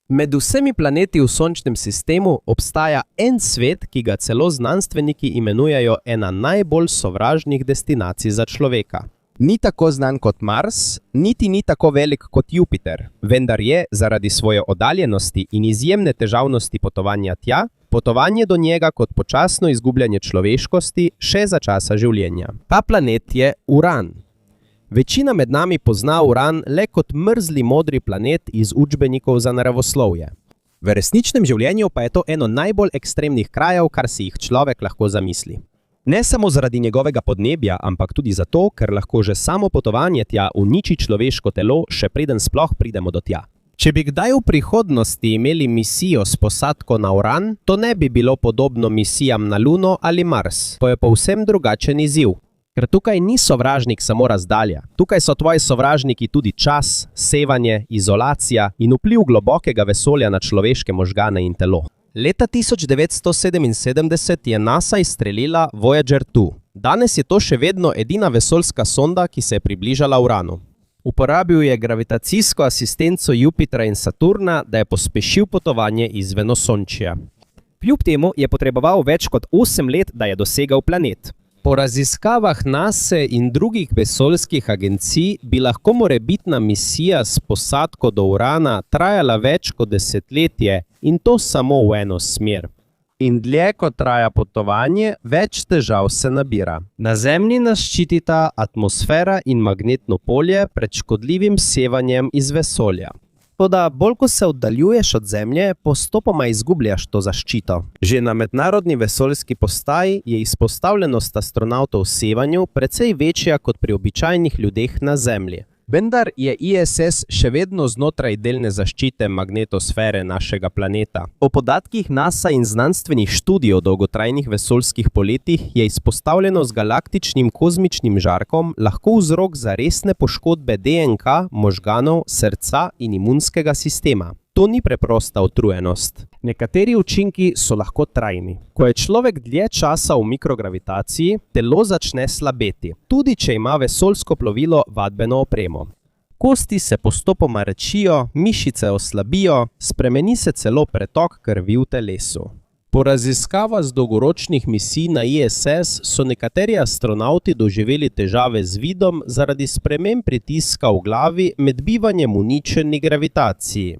Med vsemi planeti v sončnem sistemu obstaja en svet, ki ga celo znanstveniki imenujejo ena najbolj sovražnih destinacij za človeka. Ni tako znan kot Mars, niti ni tako velik kot Jupiter, vendar je zaradi svoje oddaljenosti in izjemne težavnosti potovanja tja, potovanje do njega kot počasno izgubljanje človeškosti še za časa življenja. Ta planet je Uran. Večina med nami pozna Uran le kot mrzli modri planet iz učbenikov za naravoslovje. V resničnem življenju pa je to eno najbolj ekstremnih krajev, kar si jih človek lahko zamisli. Ne samo zaradi njegovega podnebja, ampak tudi zato, ker lahko že samo potovanje tja uniči človeško telo, še preden sploh pridemo do tja. Če bi kdaj v prihodnosti imeli misijo s posadko na Uran, to ne bi bilo podobno misijam na Luno ali Mars. To je povsem drugačen izziv. Ker tukaj ni sovražnik samo razdalja. Tukaj so tvoji sovražniki tudi čas, sevanje, izolacija in vpliv globokega vesolja na človeške možgane in telo. Leta 1977 je NASA izstrelila Voyager 2. Danes je to še vedno edina vesoljska sonda, ki se je približala Uranu. Uporabil je gravitacijsko asistenco Jupitra in Saturna, da je pospešil potovanje izven Osončja. Kljub temu je potreboval več kot 8 let, da je dosegal planet. Po raziskavah NASA in drugih vesoljskih agencij bi lahko morebitna misija s posadko do Urana trajala več kot desetletje in to samo v eno smer. In dlje kot traja potovanje, več težav se nabira. Na Zemlji nas ščitita atmosfera in magnetno polje pred škodljivim sevanjem iz vesolja. Toda bolj ko se oddaljuješ od Zemlje, postopoma izgubljaš to zaščito. Že na mednarodni vesoljski postaji je izpostavljenost astronavtov sevanju precej večja kot pri običajnih ljudeh na Zemlji. Vendar je ISS še vedno znotraj delne zaščite magnetosfere našega planeta. Po podatkih NASA in znanstvenih študij o dolgotrajnih vesoljskih poletih je izpostavljenost galaktičnim kozmičnim žarkom lahko vzrok za resne poškodbe DNK, možganov, srca in imunskega sistema. To ni preprosta utrujenost. Nekateri učinki so lahko trajni. Ko je človek dlje časa v mikrogravitaciji, telo začne slabeti, tudi če ima vesoljsko plovilo vadbeno opremo. Kosti se postopoma rečijo, mišice oslabijo, spremeni se celo pretok krvi v telesu. Po raziskavah z dolgoročnih misij na ISS so nekateri astronavti doživeli težave z vidom zaradi sprememb pritiska v glavi med bivanjem v ničelni gravitaciji.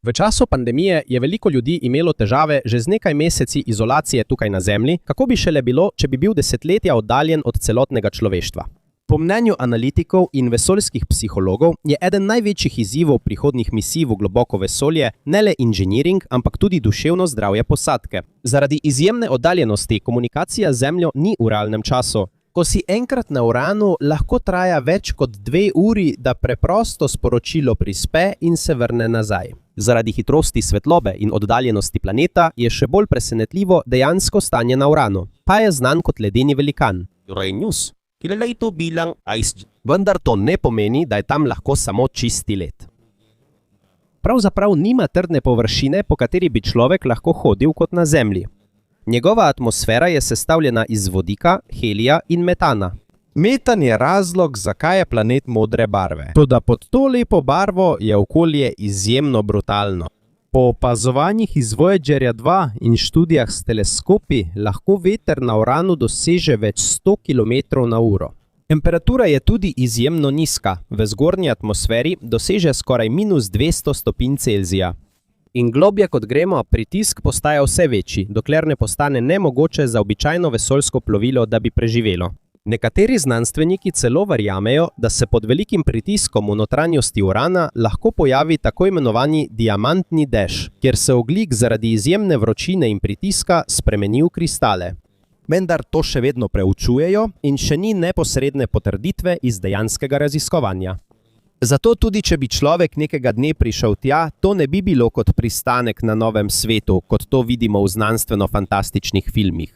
V času pandemije je veliko ljudi imelo težave že z nekaj meseci izolacije tukaj na Zemlji, kako bi šele bilo, če bi bil desetletja oddaljen od celotnega človeštva. Po mnenju analitikov in vesoljskih psihologov je eden največjih izzivov prihodnjih misij v globoko vesolje ne le inženiring, ampak tudi duševno zdravje posadke. Zaradi izjemne oddaljenosti komunikacija z Zemljo ni v realnem času. Ko si enkrat na Uranu, lahko traja več kot 2 uri, da preprosto sporočilo prispe in se vrne nazaj. Zaradi hitrosti svetlobe in oddaljenosti planeta je še bolj presenetljivo dejansko stanje na Uranu, pa je znan kot ledeni velikan. Uranus, kilala ito bilang ice. Vendar to ne pomeni, da je tam lahko samo čisti led. Pravzaprav nima trdne površine, po kateri bi človek lahko hodil kot na Zemlji. Njegova atmosfera je sestavljena iz vodika, helija in metana. Metan je razlog, zakaj je planet modre barve. Toda pod to lepo barvo je okolje izjemno brutalno. Po opazovanjih iz Voyagerja 2 in študijah s teleskopi lahko veter na Uranu doseže več 100 km/h. Temperatura je tudi izjemno nizka, v zgornji atmosferi doseže skoraj -200 stopinj Celzija. In globje kot gremo, pritisk postaja vse večji, dokler ne postane nemogoče za običajno vesoljsko plovilo, da bi preživelo. Nekateri znanstveniki celo verjamejo, da se pod velikim pritiskom v notranjosti Urana lahko pojavi tako imenovani diamantni dež, kjer se ogljik zaradi izjemne vročine in pritiska spremeni v kristale. Vendar to še vedno preučujejo in še ni neposredne potrditve iz dejanskega raziskovanja. Zato tudi, če bi človek nekega dne prišel tja, to ne bi bilo kot pristanek na novem svetu, kot to vidimo v znanstveno-fantastičnih filmih.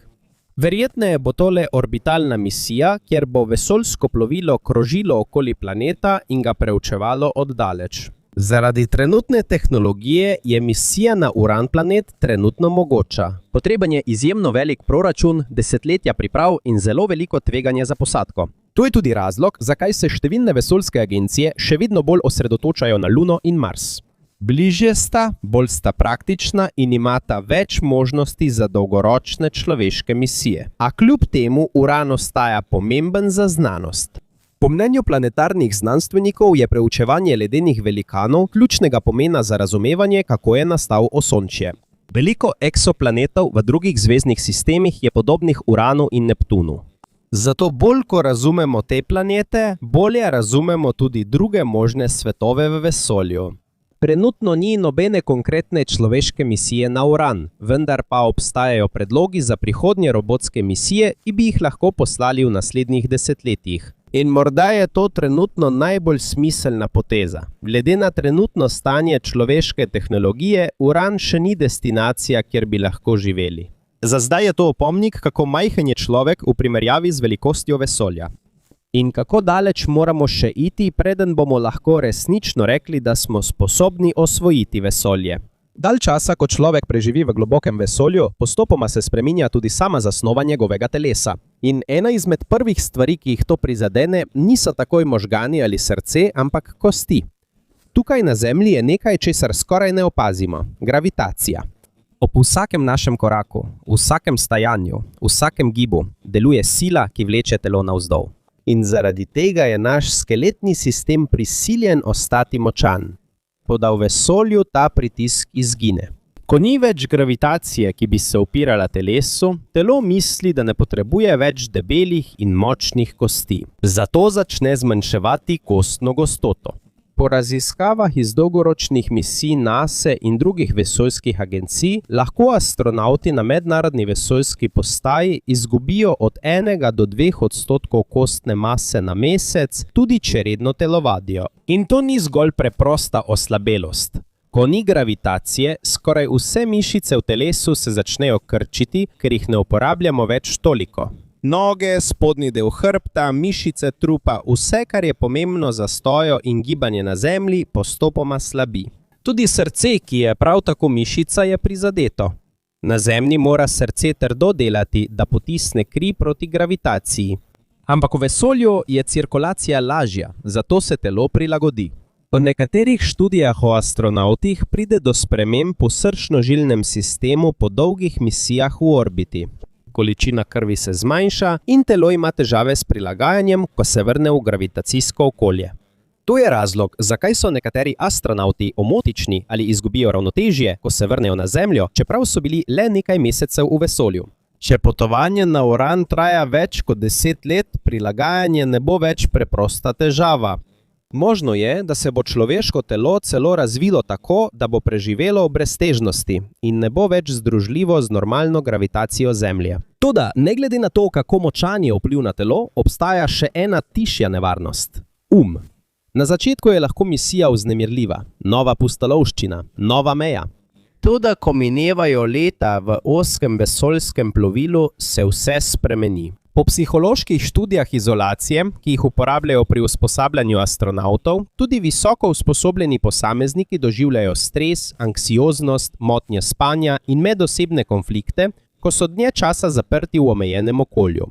Verjetneje bo tole orbitalna misija, kjer bo vesoljsko plovilo krožilo okoli planeta in ga preučevalo od daleč. Zaradi trenutne tehnologije je misija na Uran planet trenutno mogoča. Potreben je izjemno velik proračun, desetletja priprav in zelo veliko tveganje za posadko. To je tudi razlog, zakaj se številne vesoljske agencije še vedno bolj osredotočajo na Luno in Mars. Bližje sta, bolj sta praktična in imata več možnosti za dolgoročne človeške misije. A kljub temu Uran ostaja pomemben za znanost. Po mnenju planetarnih znanstvenikov je preučevanje ledenih velikanov ključnega pomena za razumevanje, kako je nastal Osončje. Veliko eksoplanetov v drugih zvezdnih sistemih je podobnih Uranu in Neptunu. Zato bolj, ko razumemo te planete, bolje razumemo tudi druge možne svetove v vesolju. Trenutno ni nobene konkretne človeške misije na Uran, vendar pa obstajajo predlogi za prihodnje robotske misije, ki bi jih lahko poslali v naslednjih desetletjih. In morda je to trenutno najbolj smiselna poteza. Glede na trenutno stanje človeške tehnologije, Uran še ni destinacija, kjer bi lahko živeli. Za zdaj je to opomnik, kako majhen je človek v primerjavi z velikostjo vesolja. In kako daleč moramo še iti, preden bomo lahko resnično rekli, da smo sposobni osvojiti vesolje. Dalj časa, ko človek preživi v globokem vesolju, postopoma se spreminja tudi sama zasnova njegovega telesa. In ena izmed prvih stvari, ki jih to prizadene, niso takoj možgani ali srce, ampak kosti. Tukaj na Zemlji je nekaj, česar skoraj ne opazimo – gravitacija. Ob vsakem našem koraku, vsakem stajanju, vsakem gibu deluje sila, ki vleče telo navzdol. In zaradi tega je naš skeletni sistem prisiljen ostati močan. Toda v vesolju ta pritisk izgine. Ko ni več gravitacije, ki bi se upirala telesu, telo misli, da ne potrebuje več debelih in močnih kosti. Zato začne zmanjševati kostno gostoto. Po raziskavah iz dolgoročnih misij NASA in drugih vesoljskih agencij lahko astronavti na mednarodni vesoljski postaji izgubijo od 1 do 2% kostne mase na mesec, tudi če redno telovadijo. In to ni zgolj preprosta oslabelost. Ko ni gravitacije, skoraj vse mišice v telesu se začnejo krčiti, ker jih ne uporabljamo več toliko. Noge, spodnji del hrbta, mišice trupa, vse, kar je pomembno za stojo in gibanje na Zemlji, postopoma slabi. Tudi srce, ki je prav tako mišica, je prizadeto. Na Zemlji mora srce trdo delati, da potisne kri proti gravitaciji. Ampak v vesolju je cirkulacija lažja, zato se telo prilagodi. Po nekaterih študijah o astronavtih pride do sprememb v srčno-žilnem sistemu po dolgih misijah v orbiti. Količina krvi se zmanjša in telo ima težave s prilagajanjem, ko se vrne v gravitacijsko okolje. To je razlog, zakaj so nekateri astronavti omotični ali izgubijo ravnotežje, ko se vrnejo na Zemljo, čeprav so bili le nekaj mesecev v vesolju. Če potovanje na Uran traja več kot 10 let, prilagajanje ne bo več preprosta težava. Možno je, da se bo človeško telo celo razvilo tako, da bo preživelo v breztežnosti in ne bo več združljivo z normalno gravitacijo Zemlje. Toda, ne glede na to, kako močan je vpliv na telo, obstaja še ena tišja nevarnost – Na začetku je lahko misija vznemirljiva, nova pustolovščina, nova meja. Toda, ko minevajo leta v ozkem vesoljskem plovilu, se vse spremeni. Po psiholoških študijah izolacije, ki jih uporabljajo pri usposabljanju astronavtov, tudi visoko usposobljeni posamezniki doživljajo stres, anksioznost, motnje spanja in medosebne konflikte, ko so dlje časa zaprti v omejenem okolju.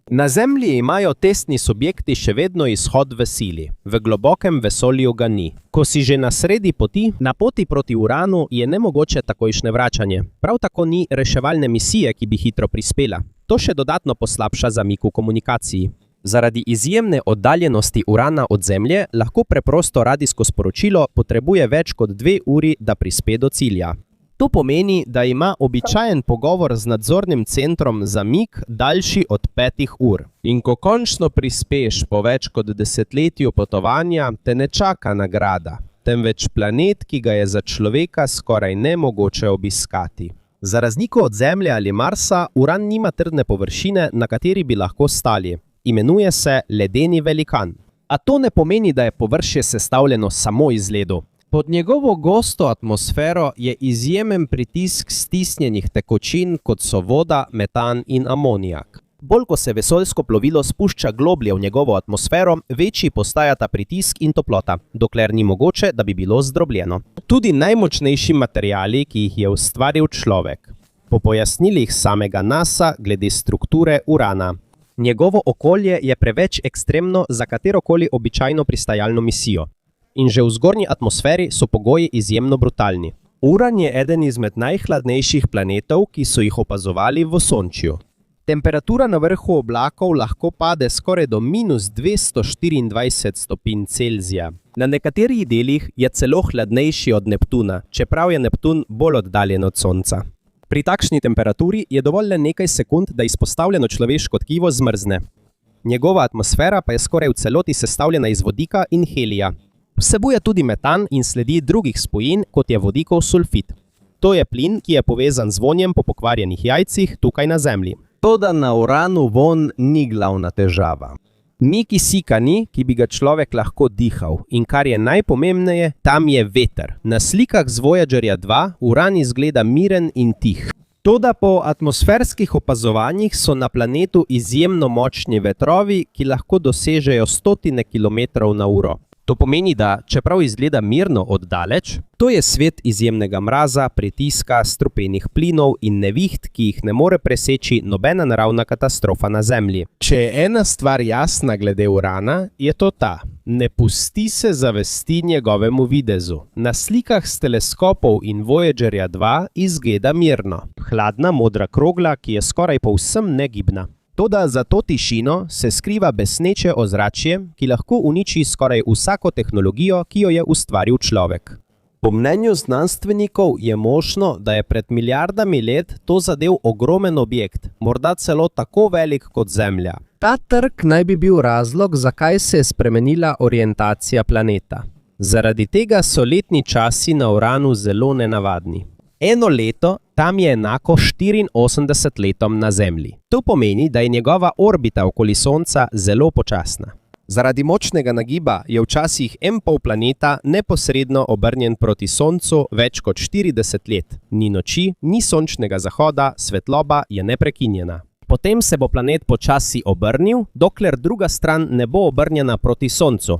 Na Zemlji imajo testni subjekti še vedno izhod v sili, v globokem vesolju ga ni. Ko si že na sredi poti, na poti proti Uranu, je nemogoče takojšnje vračanje. Prav tako ni reševalne misije, ki bi hitro prispela. To še dodatno poslabša zamik v komunikaciji. Zaradi izjemne oddaljenosti Urana od Zemlje lahko preprosto radijsko sporočilo potrebuje več kot 2 uri, da prispe do cilja. To pomeni, da ima običajen pogovor z nadzornim centrom zamik daljši od 5 ur. In ko končno prispeš po več kot desetletju potovanja, te ne čaka nagrada, temveč planet, ki ga je za človeka skoraj nemogoče obiskati. Za razliko od Zemlje ali Marsa, Uran nima trdne površine, na kateri bi lahko stali. Imenuje se ledeni velikan. A to ne pomeni, da je površje sestavljeno samo iz ledu. Pod njegovo gosto atmosfero je izjemen pritisk stisnjenih tekočin, kot so voda, metan in amonijak. Bolj ko se vesoljsko plovilo spušča globlje v njegovo atmosfero, večji postaja ta pritisk in toplota, dokler ni mogoče, da bi bilo zdrobljeno. Tudi najmočnejši materiali, ki jih je ustvaril človek. Po pojasnilih samega NASA glede strukture Urana. Njegovo okolje je preveč ekstremno za katerokoli običajno pristajalno misijo. in že v zgornji atmosferi so pogoji izjemno brutalni. Uran je eden izmed najhladnejših planetov, ki so jih opazovali v Osončju. Temperatura na vrhu oblakov lahko pade skoraj do -224 stopinj Celzija. Na nekaterih delih je celo hladnejši od Neptuna, čeprav je Neptun bolj oddaljen od Sonca. Pri takšni temperaturi je dovolj le nekaj sekund, da izpostavljeno človeško tkivo zmrzne. Njegova atmosfera pa je skoraj v celoti sestavljena iz vodika in helija. Vsebuje tudi metan in sledi drugih spojin, kot je vodikov sulfid. To je plin, ki je povezan z vonjem po pokvarjenih jajcih tukaj na Zemlji. Toda na Uranu von ni glavna težava. Ni kisika ni, ki bi ga človek lahko dihal, in kar je najpomembneje, tam je veter. Na slikah z Voyagerja 2 Uran izgleda miren in tih. Toda po atmosferskih opazovanjih so na planetu izjemno močni vetrovi, ki lahko dosežejo stotine kilometrov na uro. To pomeni, da čeprav izgleda mirno od daleč, to je svet izjemnega mraza, pritiska, strupenih plinov in neviht, ki jih ne more preseči nobena naravna katastrofa na Zemlji. Če je ena stvar jasna glede Urana, je to ta: ne pusti se zavesti njegovemu videzu. Na slikah s teleskopov in Voyagerja 2 izgleda mirno. Hladna modra krogla, ki je skoraj povsem negibna. Toda za to tišino se skriva besneče ozračje, ki lahko uniči skoraj vsako tehnologijo, ki jo je ustvaril človek. Po mnenju znanstvenikov je možno, da je pred milijardami let to zadev ogromen objekt, morda celo tako velik kot Zemlja. Ta trk naj bi bil razlog, zakaj se je spremenila orientacija planeta. Zaradi tega so letni časi na Uranu zelo nenavadni. Eno leto tam je enako 84 letom na Zemlji. To pomeni, da je njegova orbita okoli Sonca zelo počasna. Zaradi močnega nagiba je včasih en pol planeta neposredno obrnjen proti Soncu več kot 40 let. Ni noči, ni sončnega zahoda, svetloba je neprekinjena. Potem se bo planet počasi obrnil, dokler druga stran ne bo obrnjena proti Soncu.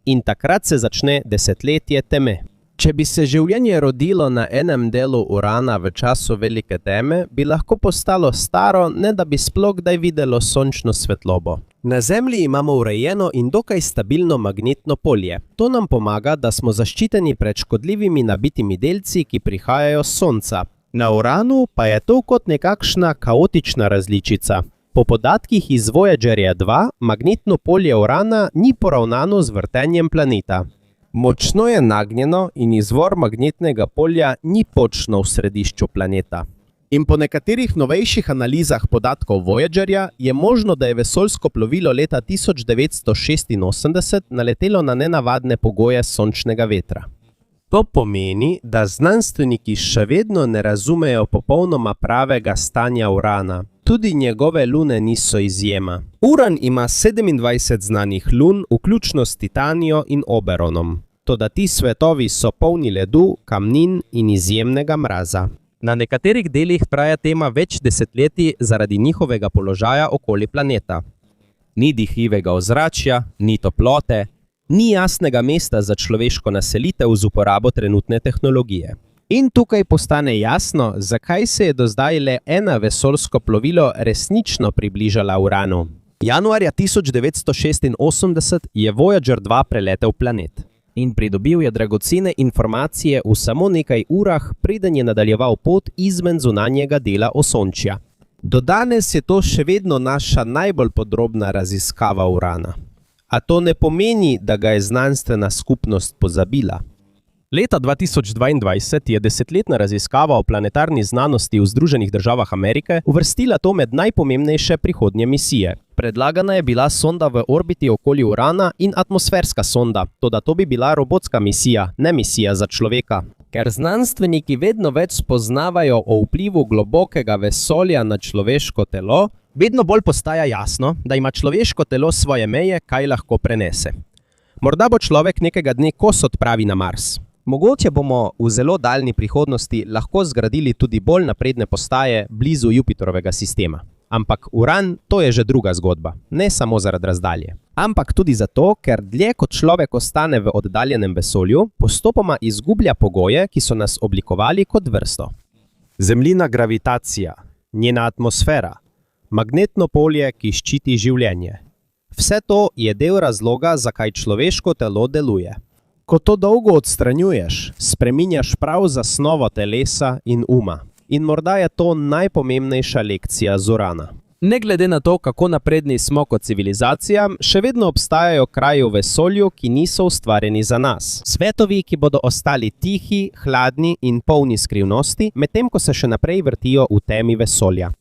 In takrat se začne desetletje teme. Če bi se življenje rodilo na enem delu Urana v času velike teme, bi lahko postalo staro, ne da bi sploh kdaj videlo sončno svetlobo. Na Zemlji imamo urejeno in dokaj stabilno magnetno polje. To nam pomaga, da smo zaščiteni pred škodljivimi nabitimi delci, ki prihajajo s Sonca. Na Uranu pa je to kot nekakšna kaotična različica. Po podatkih iz Voyagerja 2, magnetno polje Urana ni poravnano z vrtenjem planeta. Močno je nagnjeno in izvor magnetnega polja ni točno v središču planeta. In po nekaterih novejših analizah podatkov Voyagerja je možno, da je vesoljsko plovilo leta 1986 naletelo na nenavadne pogoje sončnega vetra. To pomeni, da znanstveniki še vedno ne razumejo popolnoma pravega stanja Urana. Tudi njegove lune niso izjema. Uran ima 27 znanih lun, vključno s Titanijo in Oberonom. Toda ti svetovi so polni ledu, kamnin in izjemnega mraza. Na nekaterih delih traja tema več desetletij zaradi njihovega položaja okoli planeta. Ni dihljivega ozračja, ni toplote, ni jasnega mesta za človeško naselitev z uporabo trenutne tehnologije. In tukaj postane jasno, zakaj se je do zdaj le eno vesoljsko plovilo resnično približala Uranu. Januarja 1986 je Voyager 2 preletel planet in pridobil je dragocene informacije v samo nekaj urah, preden je nadaljeval pot izven zunanjega dela Osončja. Do danes je to še vedno naša najbolj podrobna raziskava Urana. A to ne pomeni, da ga je znanstvena skupnost pozabila. Leta 2022 je desetletna raziskava o planetarni znanosti v Združenih državah Amerike uvrstila to med najpomembnejše prihodnje misije. Predlagana je bila sonda v orbiti okoli Urana in atmosferska sonda, toda to bi bila robotska misija, ne misija za človeka. Ker znanstveniki vedno več spoznavajo o vplivu globokega vesolja na človeško telo, vedno bolj postaja jasno, da ima človeško telo svoje meje, kaj lahko prenese. Morda bo človek nekega dne kos odpravi na Mars. Mogoče bomo v zelo daljni prihodnosti lahko zgradili tudi bolj napredne postaje blizu Jupiterovega sistema. Ampak Uran, to je že druga zgodba, ne samo zaradi razdalje. Ampak tudi zato, ker dlje kot človek ostane v oddaljenem vesolju, postopoma izgublja pogoje, ki so nas oblikovali kot vrsto. Zemljina gravitacija, njena atmosfera, magnetno polje, ki ščiti življenje. Vse to je del razloga, zakaj človeško telo deluje. Ko to dolgo odstranjuješ, spreminjaš prav zasnovo telesa in uma. In morda je to najpomembnejša lekcija z Urana. Ne glede na to, kako napredni smo kot civilizacija, še vedno obstajajo kraji v vesolju, ki niso ustvarjeni za nas. Svetovi, ki bodo ostali tihi, hladni in polni skrivnosti, medtem ko se še naprej vrtijo v temi vesolja.